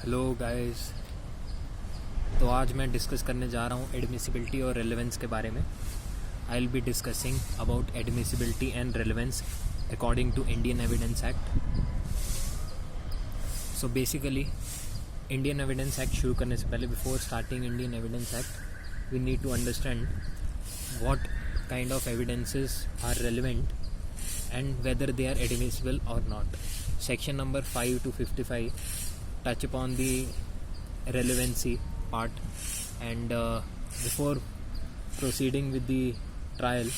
Hello guys. तो आज मैं डिस्कस करने जा रहा हूँ एडमिसिबिलिटी और रेलेवेंस के बारे में। I will be discussing about admissibility and relevance according to Indian evidence act. So basically Indian evidence act शुरू करने से पहले, before starting Indian evidence act, we need to understand what kind of evidences are relevant and whether they are admissible or not. Section number 5 to 55 touch upon the relevancy part, and before proceeding with the trial,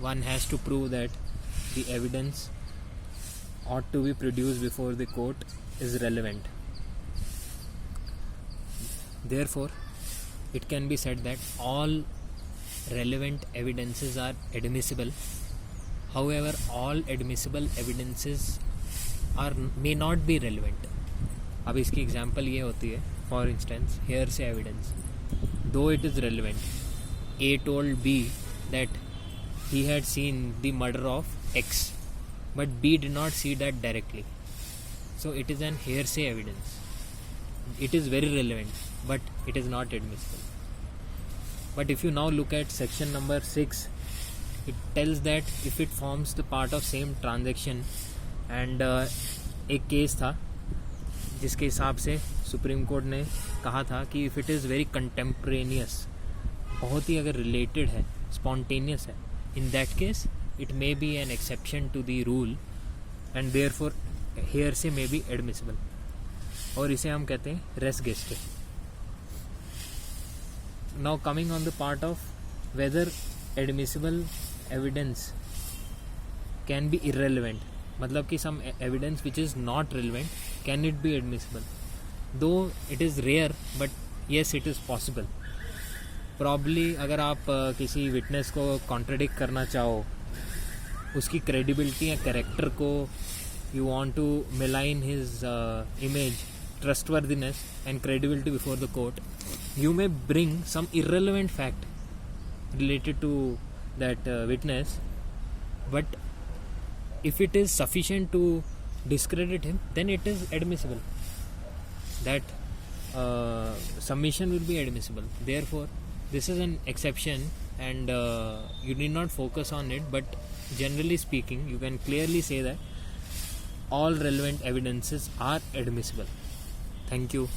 one has to prove that the evidence ought to be produced before the court is relevant. Therefore, it can be said that all relevant evidences are admissible. However, all admissible evidences may not be relevant. अब इसकी example ये होती है, for instance hearsay evidence. Though it is relevant, A told B that he had seen the murder of X, but B did not see that directly. So it is an hearsay evidence. It is very relevant, but it is not admissible. But if you now look at section number 6, it tells that if it forms the part of same transaction, and एक case था जिसके हिसाब से supreme court ने कहा था कि if it is very contemporaneous, बहुत ही अगर रिलेटेड है, स्पॉन्टेनियस है, in that case it may be an exception to the rule and therefore hearsay may be admissible, और इसे हम कहते हैं res gestae. Now coming on the part of whether admissible evidence can be irrelevant, मतलब कि some evidence which is not relevant, can it be admissible? Though it is rare, but yes, it is possible. Probably अगर आप किसी witness को contradict करना चाहो, उसकी credibility या character को, you want to malign his image, trustworthiness and credibility before the court, you may bring some irrelevant fact related to that witness, but if it is sufficient to discredit him, then it is admissible. That submission will be admissible. Therefore, this is an exception, and you need not focus on it, but generally speaking, you can clearly say that all relevant evidences are admissible. Thank you.